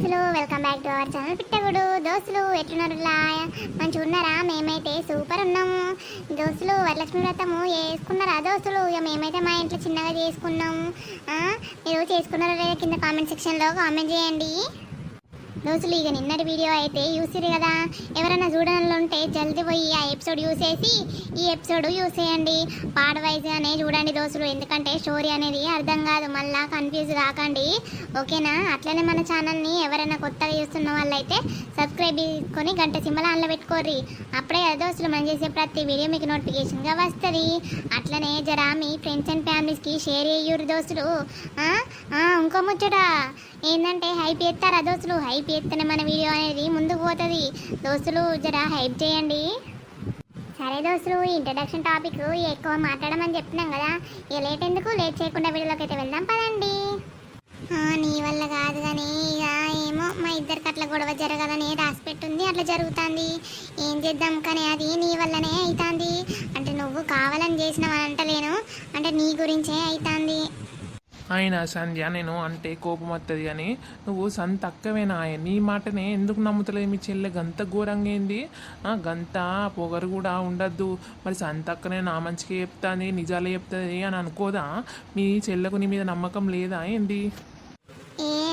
దోస్తులు welcome back to our channel Pittagudu. దోస్తులు ఎట్లున్నారులా? మంచిగా ఉన్నారా? మేమైతే సూపర్ ఉన్నాము దోస్తులు. వరలక్ష్మి వ్రతము చేసుకున్నారా దోస్తులు? ఇక మేమైతే మా ఇంట్లో చిన్నగా చేసుకున్నాము. మీరు చేసుకున్నారా లేదా కింద కామెంట్ సెక్షన్లో కామెంట్ చేయండి దోస్తులు. ఇక నిన్నటి వీడియో అయితే చూసిరు కదా, ఎవరైనా చూడాలని ఉంటే జల్దీ పోయి ఆ ఎపిసోడ్ యూస్ చేసి ఈ ఎపిసోడ్ యూస్ చేయండి. పార్ట్ వైజ్గానే చూడండి దోస్తులు, ఎందుకంటే స్టోరీ అనేది అర్థం కాదు, మళ్ళీ కన్ఫ్యూజ్ కాకండి, ఓకేనా? అట్లనే మన ఛానల్ని ఎవరైనా కొత్తగా చూస్తున్న వాళ్ళైతే సబ్స్క్రైబ్ చేసుకొని గంట సింబల్ ఆన్లో పెట్టుకోర్రి. అప్పుడే కదా దోస్తులు మనం చేసే ప్రతి వీడియో మీకు నోటిఫికేషన్గా వస్తుంది. అట్లనే జరా మీ ఫ్రెండ్స్ అండ్ ఫ్యామిలీస్కి షేర్ చేయ్యూరు దోస్తులు. ఇంకో ముచ్చట ఏంటంటే హైప్ చేస్తారా దోస్తులు? హైప్ చేస్తేనే మన వీడియో అనేది ముందుకు పోతుంది దోస్తులు, జరా హైప్ చేయండి. సరే దోస్తులు, ఇంట్రడక్షన్ టాపిక్ ఎక్కువ మాట్లాడమని చెప్తున్నాం కదా, ఇక లేట్ ఎందుకు, లేట్ చేయకుండా వీడియోలోకి అయితే వెళ్దాం పదండి. నీ వల్ల కాదు కానీ ఇక ఏమో మా ఇద్దరికి అట్లా గొడవ జరగాలని రాసి పెట్టుంది, అట్లా జరుగుతుంది. ఏం చేద్దాం కానీ అది నీ వల్లనే అవుతుంది. అంటే నువ్వు కావాలని చేసినావు అంటలేను, అంటే నీ గురించే అవుతుంది. అయినా సంధ్య, నేను అంటే కోపం వస్తుంది కానీ నువ్వు సంత తక్కువేనా? నీ మాటనే ఎందుకు నమ్ముతలేదు? మీ చెల్లె గంత ఘోరంగా ఏంది? గంత పొగరు కూడా ఉండద్దు. మరి సంత అక్కనే నా మంచిగా చెప్తాను, నిజాలే చెప్తుంది అని అనుకోదా? మీ చెల్లెకు నీ మీద నమ్మకం లేదా ఏంది?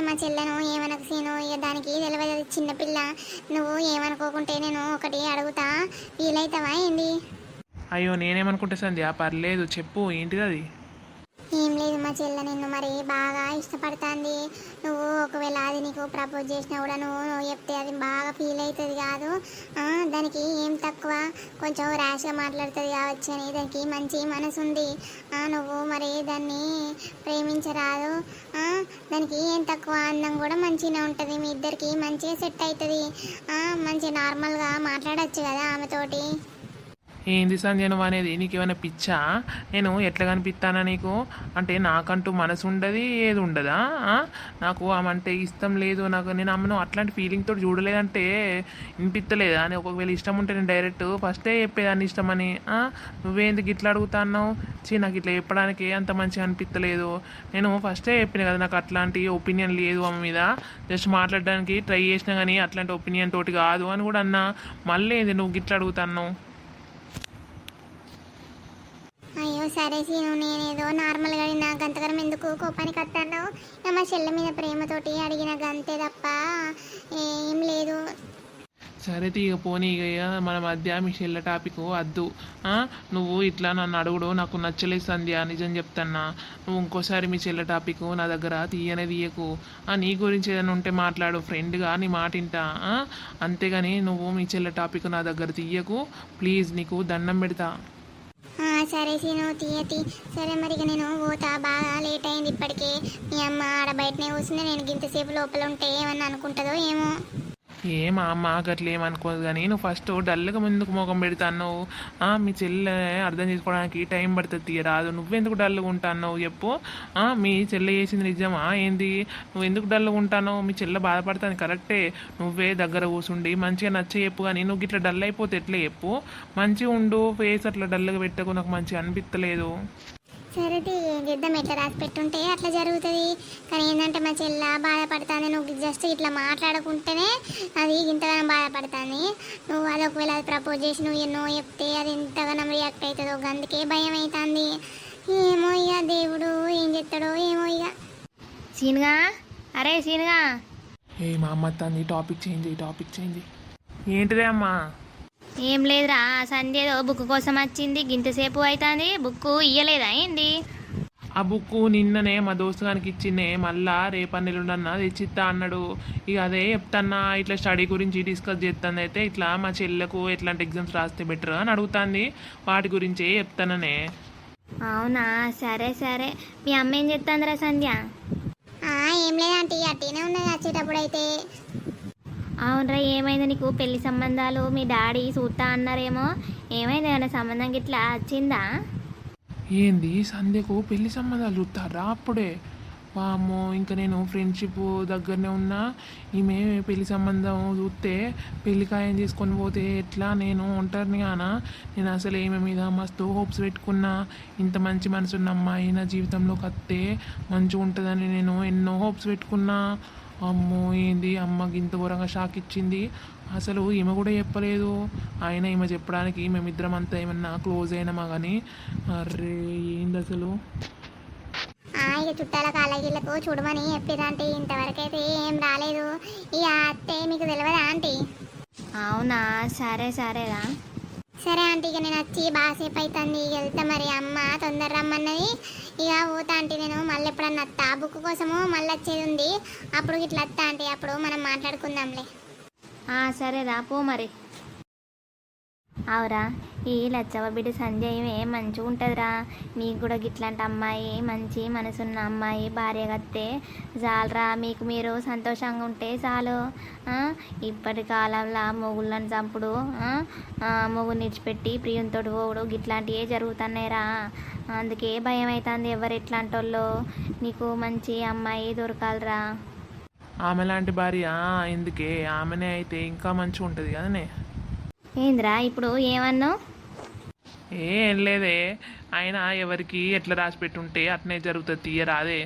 మా చెల్లెను ఏమనకు సీను, ఇక దానికి తెలియదు, చిన్నపిల్ల. నువ్వు ఏమనుకోకుంటే నేను ఒకటి అడుగుతా, వీలైతావా ఏంది? అయ్యో నేనేమనుకుంటా సంధ్య, పర్లేదు చెప్పు, ఏంటిది అది? ఏం లేదు, మా చెల్లె నిన్ను మరి బాగా ఇష్టపడుతుంది. నువ్వు ఒకవేళ అది నీకు ప్రపోజ్ చేసినా కూడా నువ్వు చెప్తే అది బాగా ఫీల్ అవుతుంది కాదు. దానికి ఏం తక్కువ, కొంచెం ర్యాష్గా మాట్లాడుతుంది కావచ్చు అని, దానికి మంచి మనసు ఉంది. నువ్వు మరి దాన్ని ప్రేమించరాదు. దానికి ఏం తక్కువ, అందం కూడా మంచిగా ఉంటుంది, మీ ఇద్దరికి మంచిగా సెట్ అవుతుంది. మంచి నార్మల్గా మాట్లాడచ్చు కదా ఆమెతోటి. ఏంది సంధ్య నువ్వు అనేది? నీకు ఏమైనా పిచ్చా? నేను ఎట్లా కనిపిస్తానా నీకు? అంటే నాకంటూ మనసు ఉండదు, ఏది ఉండదా? నాకు ఆమె అంటే ఇష్టం లేదు, నాకు నేను ఆమెను అట్లాంటి ఫీలింగ్తో చూడలేదంటే వినిపిస్తలేదా? అని ఒకవేళ ఇష్టం ఉంటే నేను డైరెక్ట్ ఫస్టే చెప్పేదాన్ని ఇష్టమని. నువ్వేందుకు ఇట్లా అడుగుతున్నావు? నాకు ఇట్లా చెప్పడానికి అంత మంచిగా అనిపించలేదు. నేను ఫస్టే చెప్పిన కదా, నాకు అట్లాంటి ఒపీనియన్ లేదు ఆమె మీద, జస్ట్ మాట్లాడడానికి ట్రై చేసినా కానీ అట్లాంటి ఒపీనియన్ తోటి కాదు అని కూడా అన్నా. మళ్ళీ ఏంది నువ్వు గిట్లా అడుగుతున్నావు? అయ్యో సరే సీను, నేనేదో నార్మల్గా నాకు అంతకరం ఎందుకు కోపానికి వస్తాను, మా చెల్లె మీద ప్రేమతోటి అడిగిన గంతే తప్ప ఏం లేదు. సరే తీగ పోనీ, ఇక మన మధ్య మీ చెల్లె టాపిక్ వద్దు. నువ్వు ఇట్లా నన్ను అడుగుడు నాకు నచ్చలేదు సంధ్య, నిజం చెప్తాన్నా. నువ్వు ఇంకోసారి మీ చెల్లె టాపిక్ నా దగ్గర తీయకు. నీ గురించి ఏదైనా ఉంటే మాట్లాడు, ఫ్రెండ్గా నీ మాట వింటా. అంతేగాని నువ్వు మీ చెల్లె టాపిక్ నా దగ్గర తీయకు ప్లీజ్, నీకు దండం పెడతా. సరే సీను, తీయతి. సరే మరి నేను పోతా, బాగా లేట్ అయింది ఇప్పటికే. మీ అమ్మ ఆడ బయటనే కూర్చుంది, నేను ఇంతసేపు లోపల ఉంటే ఏమన్నా అనుకుంటుందో ఏమో. ఏమా అమ్మ గట్ల ఏమనుకోదు కానీ నువ్వు ఫస్ట్ డల్గా ముందుకు ముఖం పెడతాను. మీ చెల్లె అర్థం చేసుకోవడానికి టైం పడుతుంది, రాదు. నువ్వెందుకు డల్గా ఉంటాను చెప్పు? మీ చెల్లె చేసింది నిజమా ఏంది? నువ్వు ఎందుకు డల్గా ఉంటాను? మీ చెల్లె బాధపడతాను కరెక్టే, నువ్వే దగ్గర కూర్చుండి మంచిగా నచ్చ చెప్పు. కానీ నువ్వు ఇట్లా డల్ అయిపోతే ఎట్లా చెప్పు? మంచిగా ఉండు, ఫేస్ అట్లా డల్గా పెట్టకు, నాకు మంచిగా అనిపించలేదు. సరే ఏం చేద్దాం, ఎట్లా రాసి పెట్టుంటే అట్లా జరుగుతుంది. కానీ ఏంటంటే మా చెల్ల బాధపడుతుంది, నువ్వు జస్ట్ ఇట్లా మాట్లాడుకుంటేనే అది ఇంతగానో బాధపడుతుంది. నువ్వు అది ఒకవేళ అది ప్రపోజ్ చేసి నువ్వు ఎన్నో చెప్తే అది ఎంతగానో రియాక్ట్ అవుతుందో, అందుకే భయం అవుతుంది. ఏమో ఇక దేవుడు ఏం చెప్తాడో ఏమో ఇక. సీనుగా, అరే సీనుగా. మా అమ్మ తంది, టాపిక్ చేంజ్. ఏంటిదే అమ్మా? ఏం లేదురా, సంధ్య ఏదో బుక్ కోసం వచ్చింది, గింతసేపు అవుతుంది, బుక్ ఇయ్యలేదా ఏంది? ఆ బుక్ నిన్ననే మా దోస్తుగానికి ఇచ్చిందే, మళ్ళా రేపన్నెల్లుండన్నా తెచ్చిస్తా అన్నాడు. ఇక అదే చెప్తాన్నా, ఇట్లా స్టడీ గురించి డిస్కస్ చేస్తాను. అయితే ఇట్లా మా చెల్లెకు ఎట్లాంటి ఎగ్జామ్స్ రాస్తే బెటర్ అని అడుగుతుంది, వాటి గురించే చెప్తాననే. అవునా, సరే సరే. మీ అమ్మ ఏం చెప్తాందిరా సంధ్య? ఏం లేదంటే అట్టేనే ఉన్నది వచ్చేటప్పుడు అయితే. అవునరా, ఏమైంది నీకు? పెళ్లి సంబంధాలు మీ డాడీ చూస్తా అన్నారేమో, ఏమైంది? ఏమైనా సంబంధం గిట్లా వచ్చిందా? ఏంది సంధ్యకు పెళ్లి సంబంధాలు చూస్తారా అప్పుడే? వామ్మో, ఇంకా నేను ఫ్రెండ్షిప్ దగ్గరనే ఉన్నా, ఈమె పెళ్లి సంబంధం చూస్తే పెళ్లి ఖాయం చేసుకొని పోతే ఎట్లా? నేను ఒంటరిని కానా? నేను అసలు ఈమె మీద మస్తు హోప్స్ పెట్టుకున్నా, ఇంత మంచి మనసున్న అమ్మాయి నా జీవితంలోకి వస్తే మంచిగా ఉంటుందని నేను ఎన్నో హోప్స్ పెట్టుకున్నా. అమ్మో ఏంది అమ్మకి ఇంత ఘోరంగా షాక్ ఇచ్చింది. అసలు ఈమె కూడా చెప్పలేదు. అయినా ఈమె చెప్పడానికి మేమిద్దరం అంతా ఏమన్నా క్లోజ్ అయినామా కానీ అర్రే ఏంది అసలు. ఇక చుట్టాల కాళ్ళగిళ్ళకు చూడమని చెప్పిర్రు ఆంటీ. ఇంతవరకైతే ఏం రాలేదు. ఇక అత్తే మీకు తెలియదా ఆంటీ? అవునా, సరే సరేరా. సరే ఆంటీ, ఇక నేను వచ్చి బాగాసేపు అవుతుంది. ఇక వెళ్తా మరి. అమ్మ తొందర రమ్మన్నది. ఇక పోతా ఆంటీ. నేను మళ్ళీ ఎప్పుడన్నా వస్తా. బుక్ కోసము మళ్ళీ వచ్చేది ఉంది. అప్పుడు ఇట్లా వస్తా ఆంటీ. అప్పుడు మనం మాట్లాడుకుందాంలే. సరేరా, పో మరి. అవురా, ఈ లచ్చవ్వ బిడ్డ సంజయ్ మంచిగా ఉంటుందిరా. మీకు కూడా గిట్లాంటి అమ్మాయి, మంచి మనసున్న అమ్మాయి భార్య కత్తే చాలరా. మీకు మీరు సంతోషంగా ఉంటే చాలు. ఇప్పటి కాలంలో మొగుళ్ళని చంపుడు, మొగుని నిడిచిపెట్టి ప్రియంతో పోవుడు గిట్లాంటివే జరుగుతున్నాయిరా. అందుకే భయం అవుతుంది. ఎవరు ఎట్లాంటి వాళ్ళు. నీకు మంచి అమ్మాయి దొరకాలరా. ఆమె లాంటి భార్య ఎందుకే, ఆమెనే అయితే ఇంకా మంచిగా ఉంటుంది కదనే. ఏంద్రా ఇప్పుడు ఏమన్నావు? ఏం లేదే. ఆయన ఎవరికి ఎట్లా రాసి పెట్టుంటే అట్నే జరుగుతుంది తీయరాదే.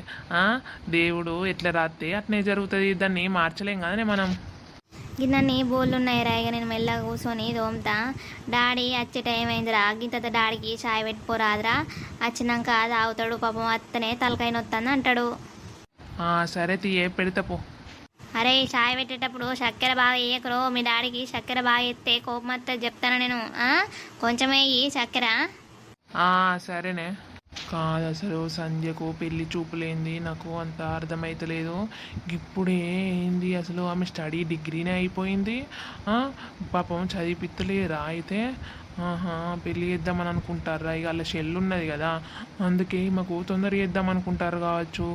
దేవుడు ఎట్లా రాస్తే అట్నే జరుగుతుంది. దాన్ని మార్చలేం కదనే మనం. గిన్నెని బోళ్ళు ఉన్నాయిరా. ఇక నేను మెల్లగా కూర్చొని దోమతా. డాడీ వచ్చే టైం అయిందిరా. గింత డాడీకి చాయ్ పెట్టుకోరాదురా. వచ్చినాక తాగుతాడు. పాపం అత్తనే తలకాయ నొత్తంది అంటాడు. సరే తీయే, పెడతా పో. అరే, చాయ్ పెట్టేటప్పుడు చక్కెర బాగా వేయకరో. మీ డాడీకి చక్కెర బాగా ఎత్తే కోపం వస్తుంది చెప్తాను నేను. కొంచెమే ఈ చక్కెర. సరేనే. కాదు అసలు సంధ్యకు పెళ్లి చూపులేంది నాకు అంత అర్థమైతలేదు. ఇప్పుడే ఏంది అసలు ఆమె స్టడీ డిగ్రీనే అయిపోయింది. పాపం చదివిపిత్తలేరా అయితే. పెళ్ళి చేద్దామని అనుకుంటారా? ఇక వాళ్ళ షెల్ ఉన్నది కదా, అందుకే మాకు తొందర చేద్దాం అనుకుంటారు కావచ్చు.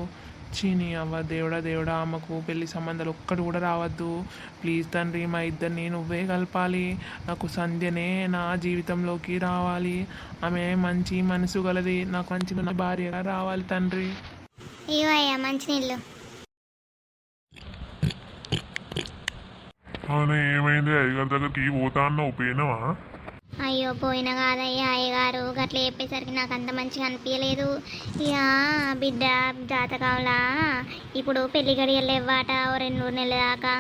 చీని అవ్వ దేవుడా దేవుడా, ఆమెకు పెళ్లి సంబంధాలు ఒక్కటి కూడా రావద్దు ప్లీజ్ తండ్రి. మా ఇద్దరిని నువ్వే కలపాలి. నాకు సంధ్యనే నా జీవితంలోకి రావాలి. ఆమె మంచి మనసు గలది. నాకు మంచి భార్యగా రావాలి తండ్రి. ఇగో అయ్యా మంచినీళ్ళు. ఏమైంది? అయ్యగారి దగ్గరికి పోతా అన్నావు, పోయినావా? అయ్యో పోయినా కాదయ్యా. అయ్యగారు గట్ల చెప్పేసరికి నాకు అంత మంచిగా అనిపించలేదు. ఇక బిడ్డ జాతకంలా ఇప్పుడు పెళ్లి గడియలు ఇవ్వాట 2-3 నెలల దాకా.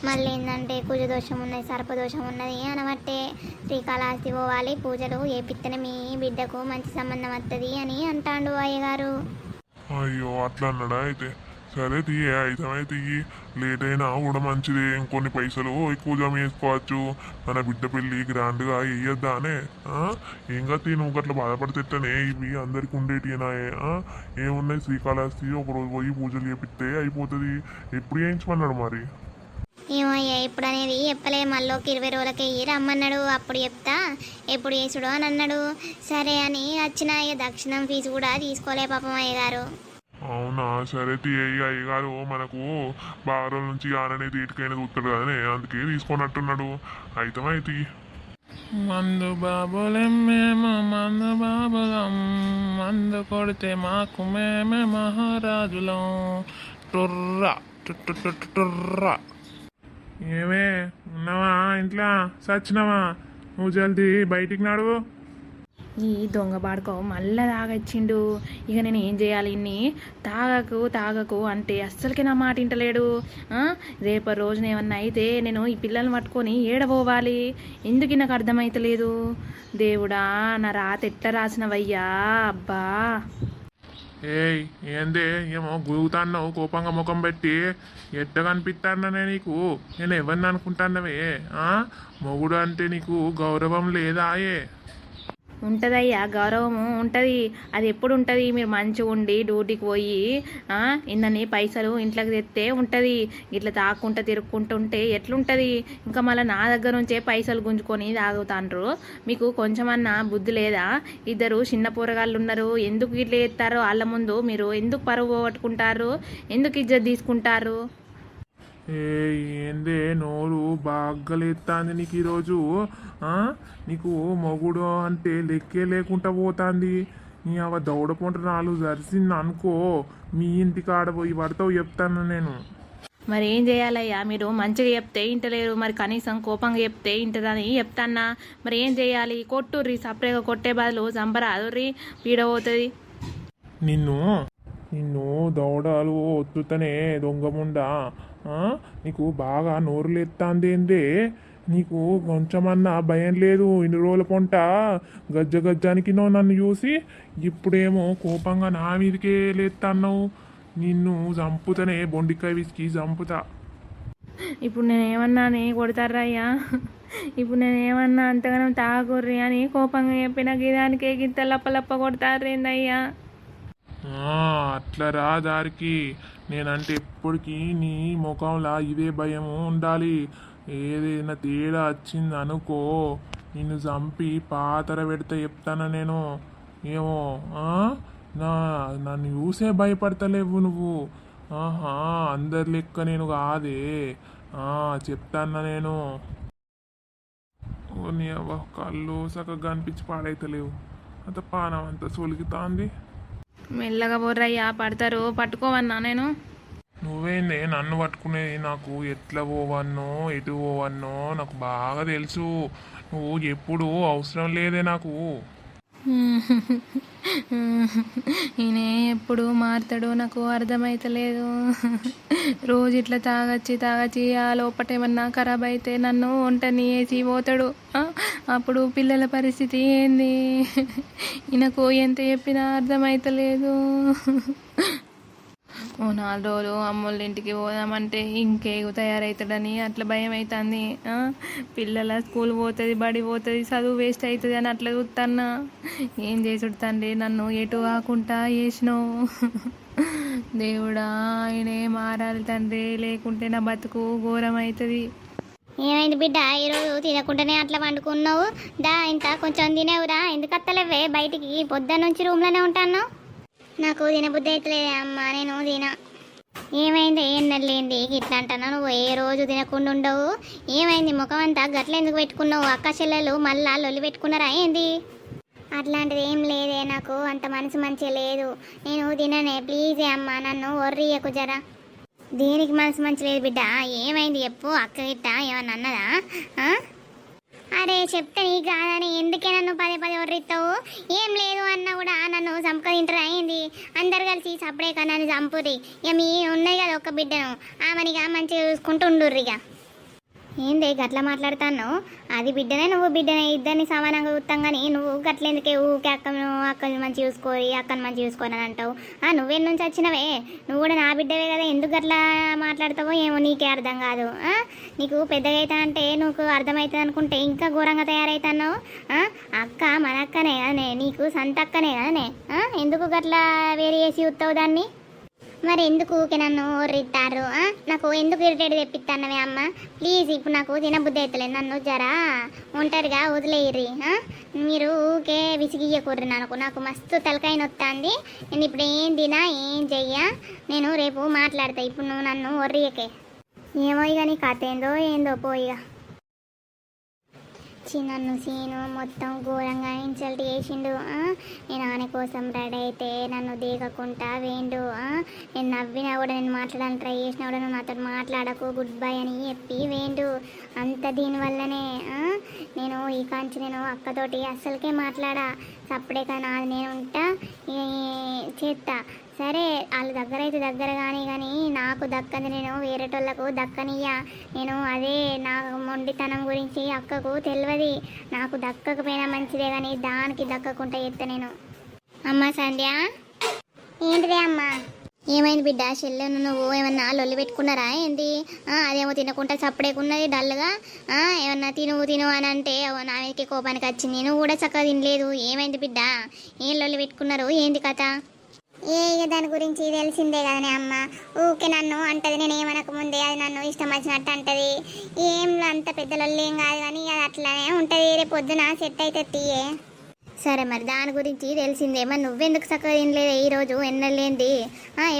మళ్ళీ ఏంటంటే కుజదోషం ఉన్నది, సర్పదోషం ఉన్నది అనబట్టే శ్రీకాళహస్తి పోవాలి. పూజలు చేపిస్తేనే మీ బిడ్డకు మంచి సంబంధం వస్తుంది అని అంటాడు అయ్యగారు. అయ్యో అట్లా అన్నాడా? అయితే సరే తీయ, అయితే తీయి. లేట్ అయినా కూడా మంచిదే. ఇంకొన్ని పైసలు ఎక్కువ జమ చేసుకోవచ్చు. మన బిడ్డ పెళ్ళి గ్రాండ్గా వేయొద్దానే. ఏంగా నువ్వు గట్లా బాధపడితేనే ఇవి అందరికి ఉండేటినాయే. ఏమున్నాయి, శ్రీకాళహస్తి ఒకరోజు పోయి పూజలు చేపిస్తే అయిపోతుంది. ఎప్పుడు చేయించమన్నాడు మరి? ఏమయ్యా ఇప్పుడు అనేది చెప్పలే. మళ్ళీ 20 రోజులకి రమ్మన్నాడు. అప్పుడు చెప్తా ఎప్పుడు చేసుడు అని అన్నాడు. సరే అని వచ్చిన. ఇక దక్షిణం ఫీజు కూడా తీసుకోలే పాపం అయ్యగారు. అవునా? సరే తీయ. అయ్యగారు మనకు బాగా రోజుల నుంచి ఆననే తీటికైనా చూస్తాడు కదనే, అందుకే తీసుకున్నట్టున్నాడు. అయితే మందు బాబులెమ్మేమో మందు బాబులం, మందు కొడితే మాకు మేమే మహారాజులం. టొర్రా టొర్రా. ఏమే ఉన్నావా ఇంట్లో? సచ్చినవా? నువ్వు జల్దీ బయటికి నడువు. ఈ దొంగ బాడుకో మళ్ళీ తాగొచ్చిండు. ఇక నేను ఏం చేయాలి? ఇన్ని తాగకు అంటే అస్సలకి నా మాట వింటలేడు. రేపటి రోజున ఏమన్నా అయితే నేను ఈ పిల్లల్ని పట్టుకొని ఏడబోవాలి. ఎందుకు నాకు అర్థమైతలేదు. దేవుడా, నా రాత ఎట్లా రాసినవయ్యా. అబ్బా ఏయ్ ఏందే ఏమో గురుగుతాన్నావు కోపంగా ముఖం పెట్టి? ఎట్ట కనిపిస్తానే నీకు? నేను ఎవరిని అనుకుంటాన్నవే? మొగుడు అంటే నీకు గౌరవం లేదా? ఉంటుందయ్యా, గౌరవము ఉంటుంది. అది ఎప్పుడు ఉంటుంది? మీరు మంచిగా ఉండి డ్యూటీకి పోయి ఇన్నని పైసలు ఇంట్లోకి తెస్తే ఉంటుంది. ఇట్లా తాక్కుంటా తిరుక్కుంటుంటే ఎట్లుంటుంది? ఇంకా మళ్ళీ నా దగ్గర నుంచే పైసలు గుంజుకొని తాగుతాండ్రు. మీకు కొంచెమన్నా బుద్ధి లేదా? ఇద్దరు చిన్న పోరగాళ్ళు ఉన్నారు. ఎందుకు ఇట్లా చేస్తారో వాళ్ళ ముందు? మీరు ఎందుకు పరువు పోగొట్టుకుంటారు? ఎందుకు ఇజ్జత్ తీసుకుంటారు? ఏందే నోరు బాగలేస్తాంది నీకు ఈరోజు? నీకు మొగుడు అంటే లెక్కే లేకుండా పోతాంది. నీ అవ దౌడపొంట 4 జరిసింది అనుకో, మీ ఇంటికి ఆడపోయి పడతావు చెప్తాను నేను. మరి ఏం చేయాలయ్యా? మీరు మంచిగా చెప్తే ఇంటలేరు, మరి కనీసం కోపంగా చెప్తే ఇంటదని చెప్తాన్నా. మరి ఏం చేయాలి? కొట్టుర్రి, సపరేట్గా కొట్టే బదులు చంపరాదుర్రి, పీడబోతుంది. నిన్ను దౌడలు ఒత్తుతనే దొంగముండా నీకు బాగా నోరు లేస్తాందేందే? నీకు కొంచెమన్నా భయం లేదు? ఇన్ని రోజుల పొంట గజ్జ గజ్జానికి నన్ను చూసి ఇప్పుడేమో కోపంగా నా మీదకే లేస్తాన్నావు. నిన్ను చంపుతానే, బొండికాయ విసికి చంపుతా. ఇప్పుడు నేనేమన్నానే కొడతారా అయ్యా? ఇప్పుడు నేనేమన్నా అంతగానం తాగుర్రి అని కోపంగా చెప్పిన గిదానికే గింత లప్ప కొడతారేందయ్యా? అట్లా రా దారికి. నేనంటే ఎప్పటికీ నీ ముఖంలో ఇదే భయము ఉండాలి. ఏదైనా తేడా వచ్చింది అనుకో, నిన్ను చంపి పాతర పెడితే చెప్తాను నేను. ఏమో నన్ను చూసే భయపడతలేవు నువ్వు. అందరి లెక్క నేను కాదే. చెప్తాను నేను. నీ అవ్వ కళ్ళు చక్కగా అనిపించి పాడైతలేవు. అంత పానం అంత సొలిగుతాంది. మెల్లగా బొర్రయ్యా, పడతారు, పట్టుకోవన్నా నేను. నువ్వేందే నన్ను పట్టుకునేది? నాకు ఎట్లా పోవన్నో ఎటు పోవన్నో నాకు బాగా తెలుసు. నువ్వు ఎప్పుడు అవసరం లేదే నాకు. ఈయన ఎప్పుడు మారుతాడో నాకు అర్థమైతలేదు. రోజు ఇట్లా తాగచ్చి ఆ లోపటేమన్నా ఖరాబ్ అయితే నన్ను వంటని వేసి పోతాడు. అప్పుడు పిల్లల పరిస్థితి ఏంది? ఈయనకు ఎంత చెప్పినా అర్థమైతలేదు. ఓ 4 రోజులు అమ్మోళ్ళ ఇంటికి పోదామంటే ఇంకేగు తయారవుతాడని అట్లా భయం అవుతుంది. పిల్లల స్కూల్ పోతుంది, బడి పోతుంది, చదువు వేస్ట్ అవుతుంది అని అట్లా చూస్తాన్నా. ఏం చేసుడు తండ్రి, నన్ను ఎటు కాకుండా చేసినావు. దేవుడా, ఆయనే మారాలి తండ్రి, లేకుంటే నా బతుకు ఘోరం అవుతుంది. ఏమైంది బిడ్డ, ఈరోజు తినకుండానే అట్లా వండుకున్నావు? దా ఇంత కొంచెం తినేవురా, ఎందుకు అత్తలేవే బయటికి? పొద్దున్న నుంచి రూమ్లోనే ఉంటాను. నాకు తినబుద్ధి అవుతలేదు అమ్మ, నేను తిన. ఏమైంది? ఎన్నెళ్ళేంది ఇట్లా అంటున్నావు? నువ్వు ఏ రోజు తినకుండా ఉండవు. ఏమైంది? ముఖం అంతా గట్ల ఎందుకు పెట్టుకున్నావు? అక్క చెల్లెలు మళ్ళా లొల్లి పెట్టుకున్నారా ఏంది? అట్లాంటిది ఏం లేదే, నాకు అంత మనసు మంచిగా లేదు. నేను తిననే, ప్లీజే అమ్మ, నన్ను ఒర్రియకు జరా. దేనికి మనసు మంచి లేదు బిడ్డ? ఏమైంది చెప్పు. అక్క గిట్ట ఏమన్నా అన్నదా? అరే చెప్తే నీ కాదని ఎందుకే నన్ను పదే ఒర్రిస్తావు? ఏం లేదు అన్న కూడా నన్ను చంపదింటారు అయింది. అందరు కలిసి సపడే కన్నా చంపురి. ఇక మీ ఉన్నది కదా ఒక్క బిడ్డను, ఆమెనిగా మంచిగా చూసుకుంటూ ఉండుర్రిగా. ఏంది గట్లా మాట్లాడుతాను? అది బిడ్డనే, నువ్వు బిడ్డనే, ఇద్దరిని సమానంగా చూస్తాం కానీ నువ్వు గట్లెందుకే ఊకే అక్కని మంచి చూసుకోరి, అక్కని మంచి చూసుకోని అని అంటావు. నువ్వే నుంచి వచ్చినవే, నువ్వు కూడా నా బిడ్డవే కదా, ఎందుకు గట్లా మాట్లాడతావో ఏమో నీకే అర్థం కాదు. నీకు పెద్దగా అవుతా అంటే నువ్వు అర్థమవుతుంది అనుకుంటే ఇంకా ఘోరంగా తయారవుతున్నావు. అక్క మన అక్కనే కదనే, నీకు సంత అక్కనే కదనే, ఎందుకు గట్లా వేరే చేసి చూస్తావు దాన్ని? మరి ఎందుకు ఊకే నన్ను ఒర్రిస్తారు? నాకు ఎందుకు ఇరిటేట్ తెప్పిస్తానవే అమ్మ? ప్లీజ్, ఇప్పుడు నాకు తినబుద్ధి అవుతలేదు, నన్ను జరా ఒంటరిగా వదిలేయర్రి. మీరు ఊకే విసిగియ్యకూర్రి. నాకు మస్తు తలకాయ నొత్తాంది. నేను ఇప్పుడు ఏం తినా ఏం చెయ్యా, నేను రేపు మాట్లాడతా. ఇప్పుడు నువ్వు నన్ను ఒర్రియకే. ఏమో ఇక నీ కథ ఏందో పోయిగా. నన్ను సీను మొత్తం ఘోరంగా ఇన్సల్ట్ చేసిండు. నేను ఆమె కోసం రెడీ అయితే నన్ను దిగకుండా వేండు. నేను నవ్వినా కూడా, నేను మాట్లాడాలని ట్రై చేసినా కూడా నువ్వు నాతో మాట్లాడకు, గుడ్ బై అని చెప్పి వేండు. అంత దీనివల్లనే నేను ఈ కాంచి నేను అక్కతోటి అస్సలకే మాట్లాడా. సప్పుడే కానీ అది నేను ఉంటా చేస్తా. సరే వాళ్ళ దగ్గర అయితే దగ్గర కానీ నాకు దక్కది నేను వేరేటోళ్ళకు దక్కనియ్యా. నేను అదే నా మొండితనం గురించి అక్కకు తెలియదు. నాకు దక్కకపోయినా మంచిదే కానీ దానికి దక్కకుండా చెప్తా నేను. అమ్మ సంధ్య, ఏంటిదే అమ్మ? ఏమైంది బిడ్డ? చెల్లెను నువ్వు ఏమన్నా లొల్లి పెట్టుకున్నారా ఏంటి? అదేమో తినకుండా సప్పుడేకున్నది డల్గా. ఏమన్నా తిను అని అంటే నా మీదకి కోపానికి వచ్చింది. నువ్వు కూడా చక్కగా తినలేదు. ఏమైంది బిడ్డ? ఏం లొల్లి పెట్టుకున్నారు? ఏంది కథ? ఇక దాని గురించి తెలిసిందే కదనే అమ్మ. ఊకే నన్ను అంటది, నేను ఏమనక ముందే అది నన్ను ఇష్టం వచ్చినట్టు అంటది. ఏం అంత పెద్దలొల్లి ఏం కాదు కానీ అది అట్లానే ఉంటుంది. రేపు పొద్దున సెట్ అయితే తీయే. సరే మరి దాని గురించి తెలిసిందే. మరి నువ్వెందుకు చక్కగా తినలేదు ఈరోజు? ఎన్నెళ్ళేంది?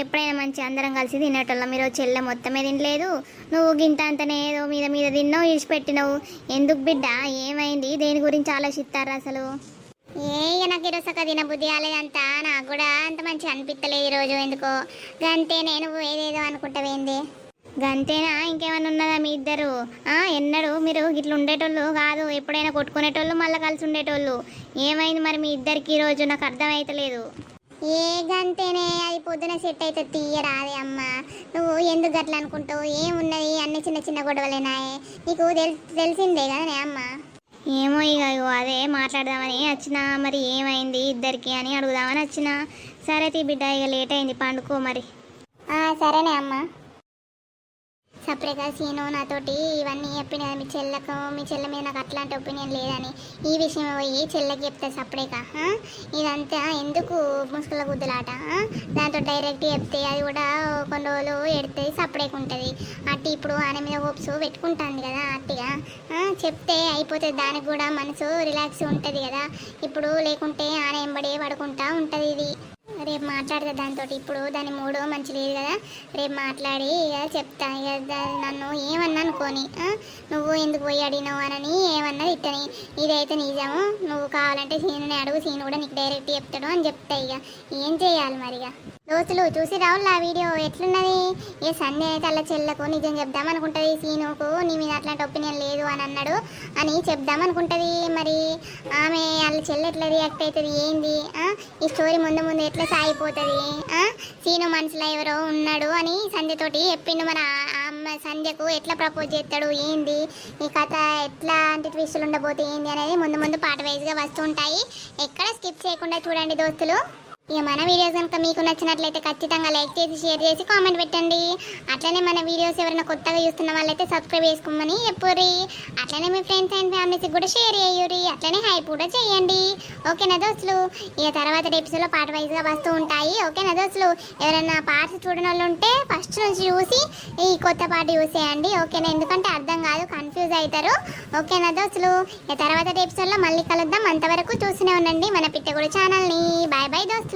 ఎప్పుడైనా మంచి అందరం కలిసి తినేటోళ్ళం. మీరు చెల్లె మొత్తమే తినలేదు, నువ్వు గింత అంతనే ఏదో మీద తిన్నావు, ఇడిచిపెట్టినావు. ఎందుకు బిడ్డ? ఏమైంది? దేని గురించి ఆలోచిస్తారు అసలు? నాకు ఈరోజు చక్కగా తినబుద్ధి కాలేదంతా. నాకు కూడా అంత మంచిగా అనిపించలేదు ఈరోజు. ఎందుకో గంతే. నేను ఏదేదో అనుకుంటావేంది? గంతేనా? ఇంకేమైనా ఉన్నదా మీ ఇద్దరు? ఎన్నడూ మీరు ఇట్లా ఉండేటోళ్ళు కాదు, ఎప్పుడైనా కొట్టుకునేటోళ్ళు, మళ్ళీ కలిసి ఉండేటోళ్ళు. ఏమైంది మరి మీ ఇద్దరికి ఈరోజు? నాకు అర్థమైతలేదు. ఏ గంతేనే అది పొద్దున సెట్ అయితే తీయరాదే అమ్మ. నువ్వు ఎందుకు గట్ల అనుకుంటావు? ఏమున్నది, అన్ని చిన్న చిన్న గొడవలేనాయే. నీకు తెలిసిందే కదనే అమ్మ. ఏమో ఇక అదే మాట్లాడదామని వచ్చిన, మరి ఏమైంది ఇద్దరికి అని అడుగుదామని వచ్చిన. సరే తీ బిడ్డ, ఇక లేట్ అయింది, పండుకో మరి. సరేనే అమ్మ. సపరేట్గా సీను నాతోటి ఇవన్నీ చెప్పిన కదా మీ చెల్లె మీద నాకు అట్లాంటి ఒపీనియన్ లేదని. ఈ విషయం పోయి చెల్లెకి చెప్తే సపరేట్గా. ఇదంతా ఎందుకు ముసుగుల గుద్దులాట? దాంతో డైరెక్ట్ చెప్తే అది కూడా కొన్ని రోజులు ఎడితే సపరేట్ ఉంటుంది. అట్టి ఇప్పుడు ఆయన మీద హోప్స్ పెట్టుకుంటుంది కదా, అట్టిగా చెప్తే అయిపోతుంది. దానికి కూడా మనసు రిలాక్స్ ఉంటుంది కదా. ఇప్పుడు లేకుంటే ఆయన ఎంబడే పడుకుంటా ఉంటుంది. ఇది రేపు మాట్లాడతా దాంతో. ఇప్పుడు దాని మూడు మంచి లేదు కదా, రేపు మాట్లాడి ఇక చెప్తా. ఇక నన్ను ఏమన్నా అనుకోని, నువ్వు ఎందుకు పోయి అడిగినావు అని ఏమన్నా ఇట్టని. ఇదైతే నిజము, నువ్వు కావాలంటే సీనుని అడుగు, సీను కూడా నీకు డైరెక్ట్ చెప్తాడు అని చెప్తా. ఇక ఏం చేయాలి మరి? ఇక దోస్తులు చూసి రావులు ఆ వీడియో ఎట్లున్నది? ఏ సంధ్య అయితే అలా చెల్లకు నిజం చెప్దామనుకుంటుంది, సీనుకు నీ మీద అట్లాంటి ఒపీనియన్ లేదు అని అన్నాడు అని చెప్దామనుకుంటుంది. మరి ఆమె వాళ్ళ చెల్లి ఎట్లా రియాక్ట్ అవుతుంది, ఏంది ఈ స్టోరీ ముందు ముందు ఎట్లా సాగిపోతుంది? సీను మనసులో ఎవరో ఉన్నాడు అని సంధ్యతోటి చెప్పిండు. మరి అమ్మ సంధ్యకు ఎట్లా ప్రపోజ్ చేస్తాడు, ఏంది ఈ కథ, ఎట్లాంటి ట్విస్టులు ఉండబోతే ఏంది అనేది ముందు ముందు పార్ట్ వైజ్గా వస్తూ ఉంటాయి. ఎక్కడ స్కిప్ చేయకుండా చూడండి దోస్తులు. ఇక మన వీడియోస్ కనుక మీకు నచ్చినట్లయితే ఖచ్చితంగా లైక్ చేసి, షేర్ చేసి, కామెంట్ పెట్టండి. అట్లనే మన వీడియోస్ ఎవరైనా కొత్తగా చూస్తున్న వాళ్ళైతే సబ్స్క్రైబ్ చేసుకోమని చెప్పుర్రి. అట్లనే మీ ఫ్రెండ్స్ అండ్ ఫ్యామిలీస్కి కూడా షేర్ చేయుర్రి. అట్లనే హైప్ కూడా చేయండి. ఓకేనా దోస్తులు? ఇక తర్వాత ఎపిసోడ్లో పార్ట్ వైజ్గా వస్తూ ఉంటాయి. ఓకేనా దోస్తులు? ఎవరైనా పార్ట్స్ చూడని వాళ్ళు ఉంటే ఫస్ట్ నుంచి చూసి ఈ కొత్త పార్ట్ చూసేయండి. ఓకేనా? ఎందుకంటే అర్థం కాదు, కన్ఫ్యూజ్ అవుతారు. ఓకేనా దోస్తులు? ఇక తర్వాత ఎపిసోడ్లో మళ్ళీ కలుద్దాం. అంతవరకు చూస్తూనే ఉండండి మన పిట్టగూడు ఛానల్ని. బాయ్ బాయ్ దోస్తులు.